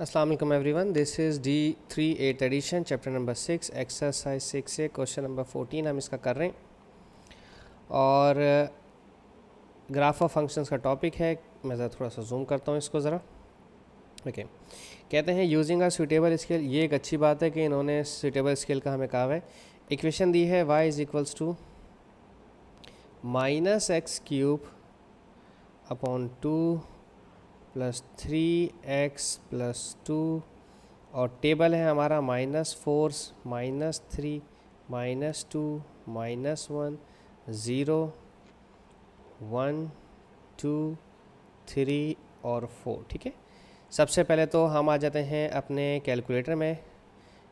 अस्सलाम वालेकुम everyone, this is D3 8th edition chapter number 6 exercise 6 से क्वेश्चन नंबर 14 हम इसका कर रहे हैं। और ग्राफ ऑफ फंक्शंस का टॉपिक है। मैं ज़रा थोड़ा सा जूम करता हूँ इसको ज़रा। ओके, कहते हैं यूजिंग अ सूटेबल स्केल। ये एक अच्छी बात है कि इन्होंने सूटेबल स्केल का हमें कहा है। इक्वेशन दी है y is equals to -x³ अपॉन 2 + 3x + 2 और टेबल है हमारा -4 -3 -2 -1 0 1 2 3 और 4। ठीक है, सबसे पहले तो हम आ जाते हैं अपने कैलकुलेटर में,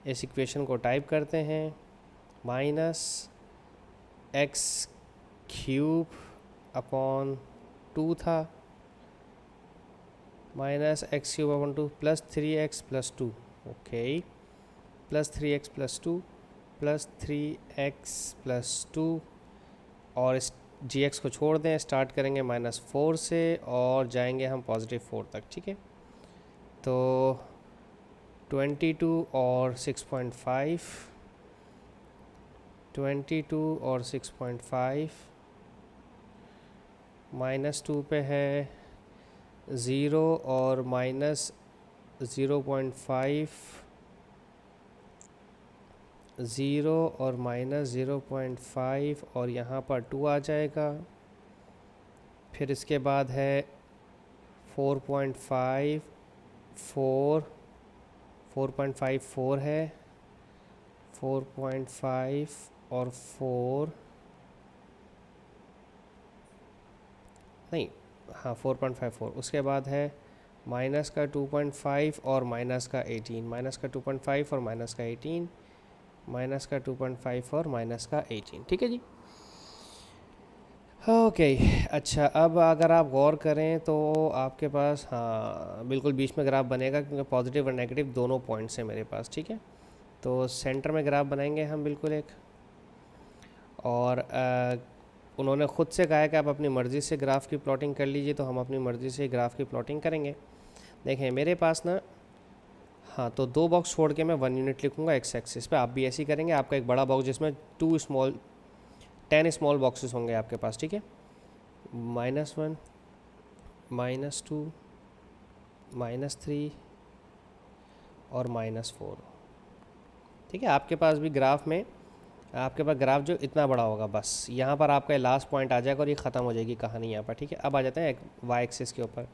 इस इक्वेशन को टाइप करते हैं। -x³ अपॉन 2 था, -x³ अपॉन 2 + 3x + 2, ओके, +3x + 2 +3x + 2 और इस gx को छोड़ दें, स्टार्ट करेंगे -4 से और जाएंगे हम +4 तक। ठीक है, तो 22 और 6.5, 22 और 6.5 -2 पे है 0 और -0.5, 0 और -0.5 और यहाँ पर 2 आ जाएगा। फिर इसके बाद है 4.5 4 4.54 है, 4.5 और 4 नहीं, हाँ 4.54। उसके बाद है माइनस का 2.5 और माइनस का 18, माइनस का 2.5 और माइनस का 18, माइनस का 2.5 और माइनस का 18। ठीक है जी, ओके। अच्छा, अब अगर आप गौर करें तो आपके पास हाँ बिल्कुल बीच में ग्राफ बनेगा, क्योंकि पॉजिटिव और नेगेटिव दोनों पॉइंट्स हैं मेरे पास। ठीक है, तो सेंटर में ग्राफ बनाएंगे हम बिल्कुल एक। और उन्होंने ख़ुद से कहा है कि आप अपनी मर्ज़ी से ग्राफ की प्लॉटिंग कर लीजिए, तो हम अपनी मर्ज़ी से ग्राफ की प्लॉटिंग करेंगे। देखें मेरे पास ना, हाँ, तो 2 बॉक्स छोड़ के मैं 1 यूनिट लिखूँगा एक्स एक्सिस पे। आप भी ऐसे ही करेंगे। आपका एक बड़ा बॉक्स जिसमें 10 स्मॉल बॉक्सेस होंगे आपके पास। ठीक है, -1 -2 -3 और -4। ठीक है, आपके पास भी ग्राफ में, आपके पास ग्राफ जो इतना बड़ा होगा, बस यहाँ पर आपका लास्ट पॉइंट आ जाएगा और ये ख़त्म हो जाएगी कहानी यहाँ पर। ठीक है, अब आ जाते हैं वाई एक्सिस के ऊपर।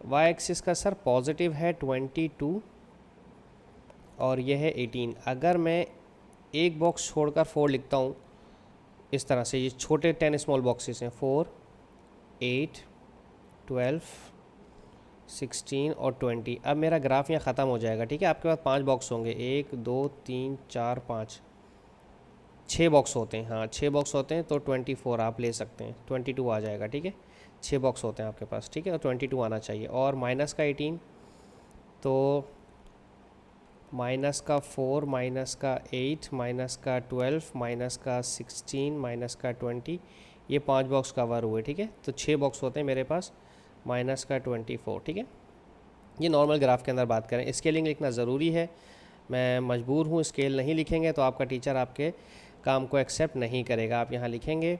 वाई एक्सिस का सर पॉजिटिव है 22 और यह है 18। अगर मैं एक बॉक्स छोड़कर 4 लिखता हूँ इस तरह से, ये छोटे 10 स्मॉल बॉक्सेस हैं, 4 8 12 16 और 20। अब मेरा ग्राफ यहाँ ख़त्म हो जाएगा। ठीक है, आपके पास 5 बॉक्स होंगे, 1 2 3 4 5 6 बॉक्स होते हैं। हाँ 6 बॉक्स होते हैं, तो 24 आप ले सकते हैं, 22 आ जाएगा। ठीक है, 6 बॉक्स होते हैं आपके पास। ठीक है, और 22 आना चाहिए। और माइनस का 18, तो माइनस का 4 माइनस का 8 माइनस का 12 माइनस का 16 माइनस का 20, ये 5 बॉक्स कवर हुए। ठीक है, तो 6 बॉक्स होते हैं मेरे पास, माइनस का 24। ठीक है, ये नॉर्मल ग्राफ के अंदर बात करें। स्केलिंग लिखना ज़रूरी है, मैं मजबूर हूँ। स्केल नहीं लिखेंगे तो आपका टीचर आपके काम को एक्सेप्ट नहीं करेगा। आप यहाँ लिखेंगे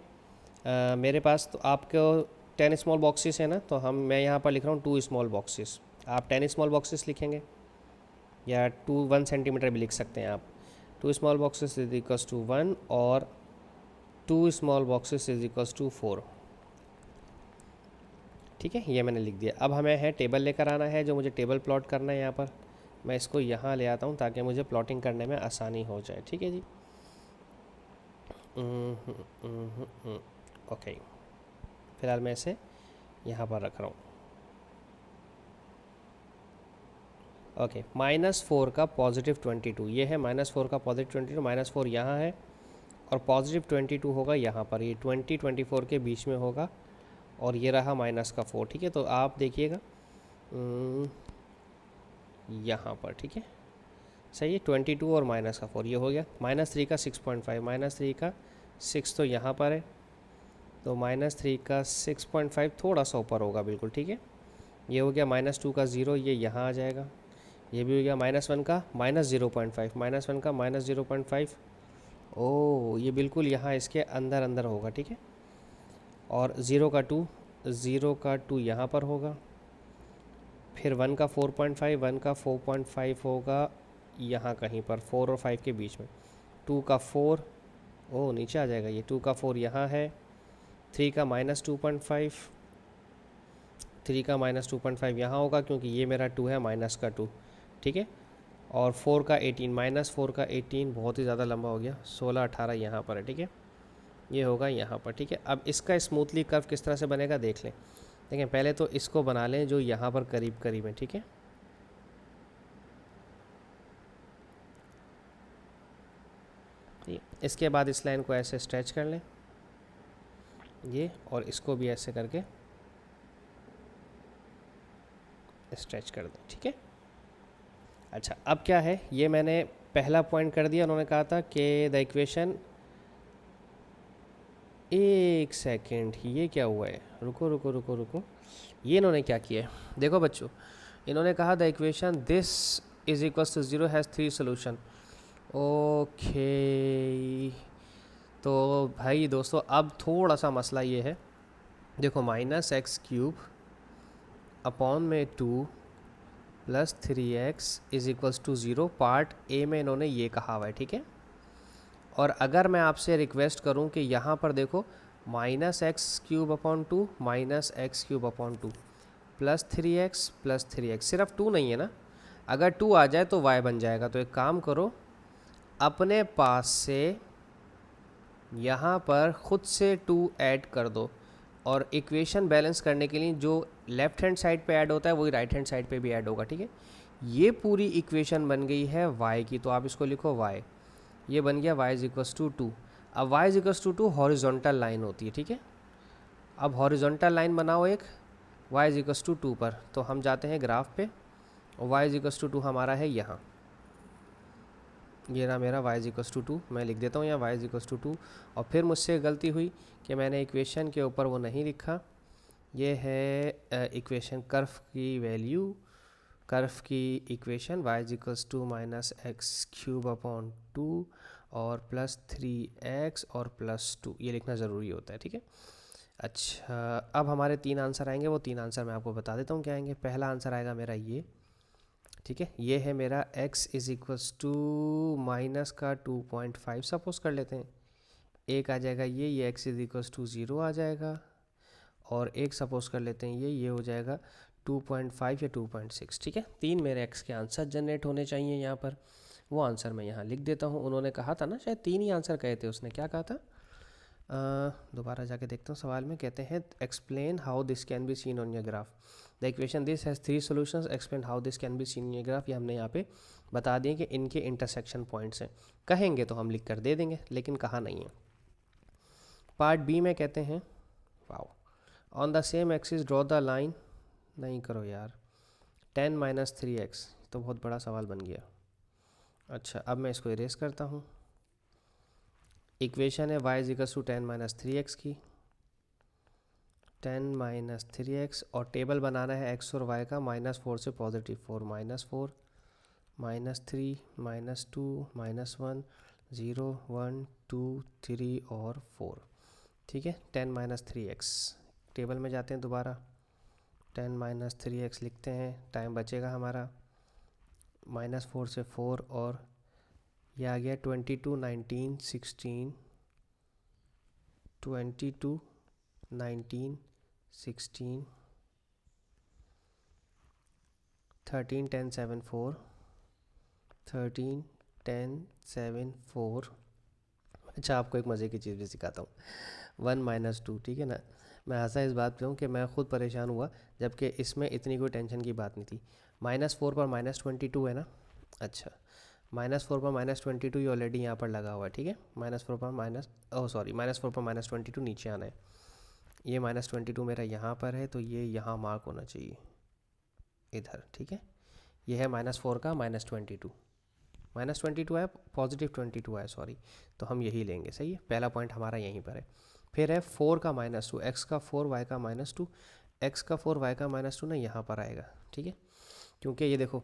मेरे पास, तो आपको 10 स्मॉल बॉक्सेस है ना, तो मैं यहाँ पर लिख रहा हूँ 2 स्मॉल बॉक्सेस। आप 10 स्मॉल बॉक्सेस लिखेंगे या 1 सेंटीमीटर भी लिख सकते हैं आप। 2 small boxes is equals to 1 और 2 small boxes is equals to 4। ठीक है, ये मैंने लिख दिया। अब हमें है टेबल लेकर आना है, जो मुझे टेबल प्लॉट करना है। यहाँ पर मैं इसको यहाँ ले आता हूँ ताकि मुझे प्लॉटिंग करने में आसानी हो जाए। ठीक है जी, ओके, फ़िलहाल मैं इसे यहाँ पर रख रहा हूँ। ओके, -4 का +22, ये है -4 का +22, -4 यहाँ है और +22 होगा यहाँ पर, ये 20 24 के बीच में होगा और ये रहा -4। ठीक है, तो आप देखिएगा यहाँ पर। ठीक है, सही है, 22 और -4 ये हो गया। -3 का 6.5, -3 का 6 तो यहाँ पर है, तो -3 का 6.5 थोड़ा सा ऊपर होगा बिल्कुल। ठीक है, ये हो गया। -2 का 0, ये यहाँ आ जाएगा। ये भी हो गया -1 का -0.5, -1 का -0.5। ओ ये बिल्कुल यहाँ इसके अंदर अंदर होगा, ठीक है। और 0 का 2, 0 का 2 यहाँ पर होगा। फिर 1 का 4.5, 1 का 4.5 होगा यहाँ कहीं पर 4 और 5 के बीच में। 2 का 4, ओ नीचे आ जाएगा ये। 2 का 4 यहाँ है। 3 का -2.5, 3 का -2.5 यहाँ होगा क्योंकि ये मेरा 2 है, माइनस का 2, ठीक है। और 4 का 18, -4 का 18 बहुत ही ज़्यादा लंबा हो गया। 16, 18 यहाँ पर है, ठीक है। ये होगा यहाँ पर, ठीक है। अब इसका स्मूथली कर्व किस तरह से बनेगा देख लें। देखें पहले तो इसको बना लें जो यहाँ पर करीब करीब है, ठीक है। इसके बाद इस लाइन को ऐसे स्ट्रेच कर लें ये, और इसको भी ऐसे करके स्ट्रेच कर दें, ठीक है। अच्छा अब क्या है, ये मैंने पहला पॉइंट कर दिया। उन्होंने कहा था कि द इक्वेशन, एक सेकेंड, ये क्या हुआ है, रुको रुको रुको रुको। ये इन्होंने क्या किया है, देखो बच्चों, इन्होंने कहा the equation this is equals to 0 has 3 solution. Okay, तो भाई दोस्तों अब थोड़ा सा मसला ये है, देखो -x³ अपॉन में 2 + 3x is equals to 0, part A में इन्होंने ये कहा हुआ है, ठीक है। और अगर मैं आपसे रिक्वेस्ट करूं कि यहाँ पर देखो -x³ अपॉन 2 -x³ अपॉन 2 + 3x, सिर्फ 2 नहीं है ना, अगर 2 आ जाए तो y बन जाएगा। तो एक काम करो, अपने पास से यहाँ पर ख़ुद से 2 ऐड कर दो, और इक्वेशन बैलेंस करने के लिए जो लेफ़्ट हैंड साइड पे ऐड होता है वही राइट हैंड साइड पे भी ऐड होगा, ठीक है। ये पूरी इक्वेशन बन गई है y की, तो आप इसको लिखो y, ये बन गया y = 2। अब y = 2 हॉरिजॉन्टल लाइन होती है, ठीक है। अब हॉरिजॉन्टल लाइन बनाओ एक y = 2 पर, तो हम जाते हैं ग्राफ पे, और y = 2 हमारा है यहाँ, ये ना मेरा y = 2, मैं लिख देता हूँ यहाँ y = 2। और फिर मुझसे गलती हुई कि मैंने इक्वेशन के ऊपर वो नहीं लिखा, ये है इक्वेशन कर्व की वैल्यू, कर्व की इक्वेशन y = -x³ अपॉन 2 और +3x और +2, ये लिखना ज़रूरी होता है, ठीक है। अच्छा अब हमारे 3 आंसर आएंगे, वो 3 आंसर मैं आपको बता देता हूँ क्या आएंगे। पहला आंसर आएगा मेरा ये, ठीक है, ये है मेरा x = माइनस का 2.5 सपोज कर लेते हैं। एक आ जाएगा ये x = 0 आ जाएगा, और एक सपोज कर लेते हैं ये हो जाएगा 2.5 या 2.6, ठीक है। 3 मेरे x के आंसर जनरेट होने चाहिए यहाँ पर, वो आंसर मैं यहाँ लिख देता हूँ। उन्होंने कहा था ना, शायद 3 ही आंसर कहे थे, उसने क्या कहा था, दोबारा जाके देखता हूँ सवाल में। कहते हैं explain how this can be seen on your graph, the equation this has 3 solutions, explain how this can be seen in your graph. ये हमने यहाँ पे बता दिए कि इनके इंटरसेक्शन पॉइंट्स हैं, कहेंगे तो हम लिख कर दे देंगे, लेकिन कहा नहीं है। पार्ट बी में कहते हैं, wow, on the same axis draw the line, नहीं करो यार, 10 - 3x, तो बहुत बड़ा सवाल बन गया। अच्छा अब मैं इसको इरेज करता हूँ। इक्वेशन है y = 10 - 3x की, 10 - 3x, और टेबल बनाना है x और y का, -4 से +4, -4 -3 -2 -1 0 1 2 3 और 4, ठीक है। 10 - 3x, टेबल में जाते हैं दोबारा, 10 - 3x लिखते हैं, टाइम बचेगा हमारा, -4 से 4, और ये आ गया 22 19 16, 22 19 16 13 10 7 4, 13 10 7 4। अच्छा आपको एक मज़े की चीज़ भी सिखाता हूँ, 1 - 2, ठीक है ना। मैं हंसा इस बात पे हूँ कि मैं ख़ुद परेशान हुआ, जबकि इसमें इतनी कोई टेंशन की बात नहीं थी। -4 पर -22 है ना। अच्छा -4 पर -22 ये ऑलरेडी यहाँ पर लगा हुआ है, ठीक है। -4 पर -4 पर -22 नीचे आना है, ये -22 मेरा यहाँ पर है, तो ये यहाँ मार्क होना चाहिए इधर, ठीक है। ये है -4 का -22, -22 है, +22 है, सॉरी, तो हम यही लेंगे, सही है। पहला पॉइंट हमारा यहीं पर है। फिर है 4 का -2, x का 4 y का -2, x का 4 y का -2 ना यहाँ पर आएगा, ठीक है। क्योंकि ये देखो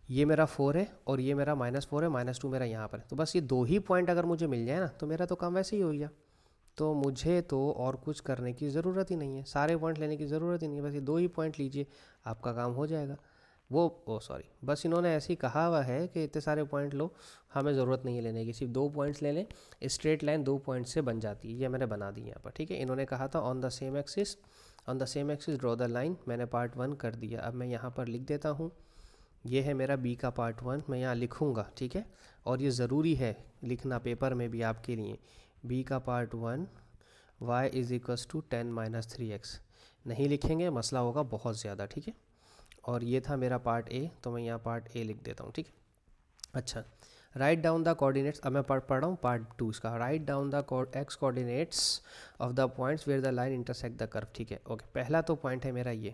ये मेरा 4 है और ये मेरा -4 है, -2 मेरा यहाँ पर है। तो बस ये 2 ही पॉइंट अगर मुझे मिल जाए ना तो मेरा तो काम वैसे ही हो गया। तो मुझे तो और कुछ करने की ज़रूरत ही नहीं है, सारे पॉइंट लेने की ज़रूरत ही नहीं है, बस ये 2 ही पॉइंट लीजिए, आपका काम हो जाएगा। सॉरी, बस इन्होंने ऐसे ही कहा हुआ है कि इतने सारे पॉइंट लो, हमें ज़रूरत नहीं है लेने की, सिर्फ 2 पॉइंट्स ले लें, स्ट्रेट लाइन 2 पॉइंट से बन जाती है। ये मैंने बना दी यहाँ पर, ठीक है। इन्होंने कहा था on the same axis draw the line, मैंने पार्ट 1 कर दिया। अब मैं यहाँ पर लिख देता हूँ, ये है मेरा बी का पार्ट 1, मैं यहाँ लिखूँगा, ठीक है। और ये ज़रूरी है लिखना पेपर में भी आपके लिए, बी का part 1 y is equals to 10-3x, नहीं लिखेंगे मसला होगा बहुत ज़्यादा, ठीक है। और ये था मेरा पार्ट ए, तो मैं यहाँ पार्ट ए लिख देता हूँ, ठीक है। अच्छा, राइट डाउन द कोऑर्डिनेट्स, अब मैं पढ़ रहा हूँ पार्ट 2 इसका। Write down the x coordinates of the points where the line intersect the curve, ठीक है। ओके, पहला तो पॉइंट है मेरा ये,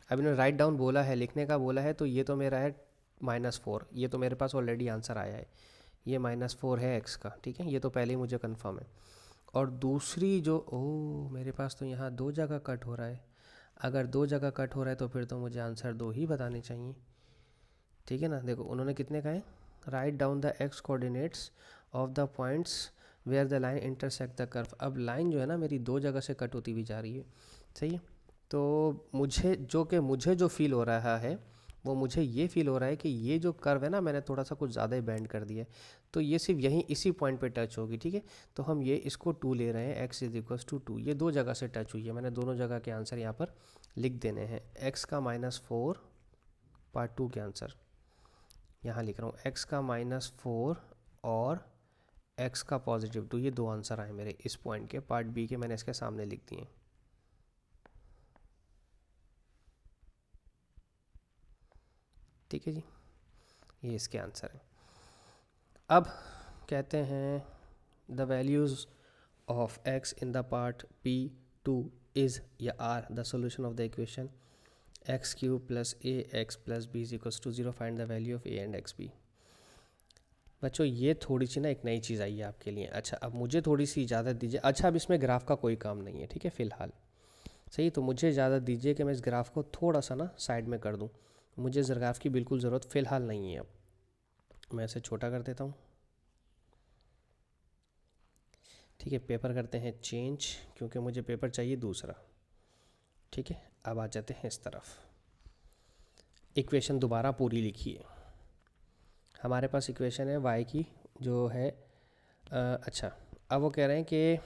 अब इन्होंने राइट डाउन बोला है, लिखने का बोला है, तो ये तो मेरा है -4, ये तो मेरे पास ऑलरेडी आंसर आया है, ये -4 है x का, ठीक है, ये तो पहले ही मुझे कंफर्म है। और दूसरी जो मेरे पास तो यहाँ 2 जगह कट हो रहा है, अगर 2 जगह कट हो रहा है तो फिर तो मुझे आंसर 2 ही बताने चाहिए, ठीक है ना। देखो उन्होंने कितने कहे, write down the x coordinates of the points where the line intersect the curve. अब लाइन जो है ना मेरी 2 जगह से कट होती हुई जा रही है, सही है। तो मुझे जो फील हो रहा है वो मुझे ये फील हो रहा है कि ये जो कर्व है ना मैंने थोड़ा सा कुछ ज़्यादा ही बैंड कर दिया है, तो ये सिर्फ यहीं इसी पॉइंट पे टच होगी, ठीक है। तो हम ये इसको 2 ले रहे हैं, x इज इक्वल्स टू 2, ये 2 जगह से टच हुई है, मैंने दोनों जगह के आंसर यहाँ पर लिख देने हैं। x का -4 पार्ट 2 के आंसर यहाँ लिख रहा हूँ, x का -4 और x का +2, ये 2 आंसर आए मेरे इस पॉइंट के। पार्ट बी के मैंने इसके सामने लिख दिए, ठीक है जी, ये इसके आंसर हैं। अब कहते हैं the values of x in the part P2 is या are the solution of the equation x³ + ax + b = 0, find the value of a and xb। बच्चों ये थोड़ी सी ना एक नई चीज़ आई है आपके लिए। अच्छा, अब मुझे थोड़ी सी इजाज़त दीजिए। अच्छा, अब इसमें ग्राफ का कोई काम नहीं है, ठीक है, फ़िलहाल सही। तो मुझे इजाज़त दीजिए कि मैं इस ग्राफ को थोड़ा सा ना साइड में कर दूं, मुझे इस ग्राफ की बिल्कुल ज़रूरत फ़िलहाल नहीं है। अब मैं इसे छोटा कर देता हूँ, ठीक है। पेपर करते हैं चेंज, क्योंकि मुझे पेपर चाहिए दूसरा, ठीक है। अब आ जाते हैं इस तरफ, इक्वेशन दोबारा पूरी लिखिए। हमारे पास इक्वेशन है y की जो है अच्छा, अब वो कह रहे हैं कि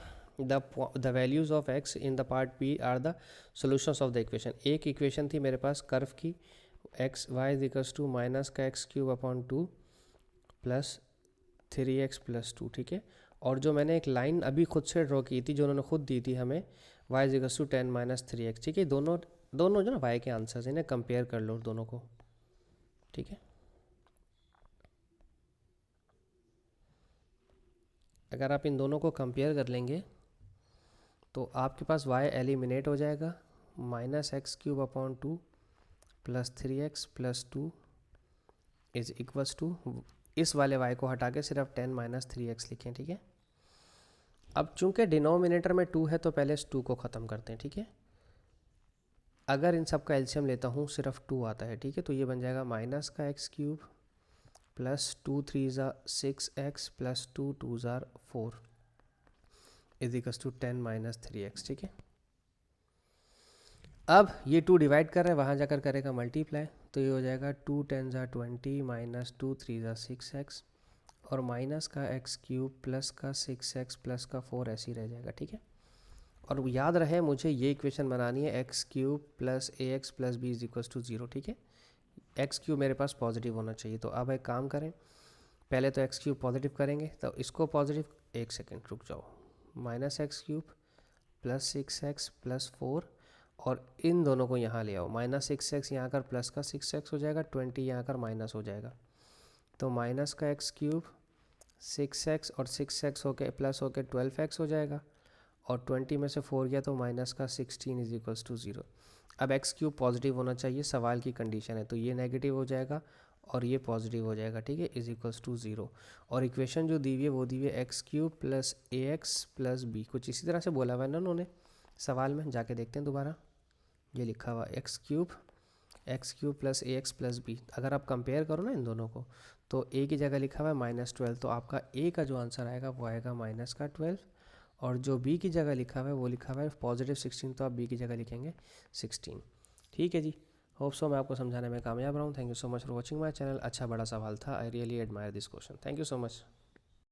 the values of x in the part p are the solutions of the equation. एक इक्वेशन थी मेरे पास कर्व की, x y is equals to -x³ + 3x + 2, ठीक है। और जो मैंने एक लाइन अभी खुद से ड्रॉ की थी, जो उन्होंने खुद दी थी हमें, y is equals to 10-3x, ठीक है। दोनों दोनों जो ना y के आंसर्स, इन्हें कंपेयर कर लो दोनों को, ठीक है। अगर आप इन दोनों को कंपेयर कर लेंगे तो आपके पास y एलिमिनेट हो जाएगा, -x³ + 3x + 2 is equals to, इस वाले y को हटा के सिर्फ 10-3x लिखें, ठीक है। अब चूंकि डिनोमिनेटर में 2 है तो पहले इस 2 को ख़त्म करते हैं, ठीक है। अगर इन सब का एलसीएम लेता हूँ सिर्फ 2 आता है, ठीक है। तो ये बन जाएगा -x³ + 2 3 6x + 2 2 4 is equals to 10-3x, ठीक है। अब ये 2 डिवाइड कर रहा है, वहाँ जाकर करेगा मल्टीप्लाई, तो ये हो जाएगा 2 10 20 -2 3 6x और माइनस का x³ प्लस का 6x प्लस का 4 ऐसे ही रह जाएगा, ठीक है। और याद रहे मुझे ये इक्वेशन बनानी है x³ + ax + b = 0, ठीक है। x³ मेरे पास पॉजिटिव होना चाहिए। तो अब एक काम करें, पहले तो x³ पॉजिटिव करेंगे, तो इसको पॉजिटिव, एक सेकेंड रुक जाओ, -x³ + 6x + 4 और इन दोनों को यहाँ ले आओ, -6x यहाँ कर प्लस का 6x हो जाएगा, 20 यहाँ कर माइनस हो जाएगा, तो माइनस का x³ 6x और 6x होके प्लस होके 12x हो जाएगा, और 20 में से 4 गया तो माइनस का 16 इज इक्वल्स टू 0। अब x³ पॉजिटिव होना चाहिए, सवाल की कंडीशन है, तो ये नेगेटिव हो जाएगा और ये पॉजिटिव हो जाएगा, ठीक है, इज इक्वल्स टू 0। और इक्वेशन जो दी हुई है वो दी हुई है x³ + ax + b, कुछ इसी तरह से बोला हुआ है ना उन्होंने सवाल में, जाके देखते हैं दोबारा। ये लिखा हुआ x³ एक्स क्यूब प्लस ए एक्स प्लस बी, अगर आप कंपेयर करो ना इन दोनों को, तो ए की जगह लिखा हुआ है -12, तो आपका ए का जो आंसर आएगा वो आएगा -12, और जो बी की जगह लिखा हुआ है वो लिखा हुआ है +16, तो आप बी की जगह लिखेंगे 16। ठीक है जी, होप सो मैं आपको समझाने में कामयाब रहा हूँ। Thank you so much for watching my channel. अच्छा बड़ा सवाल था, I really admire this question. Thank you so much.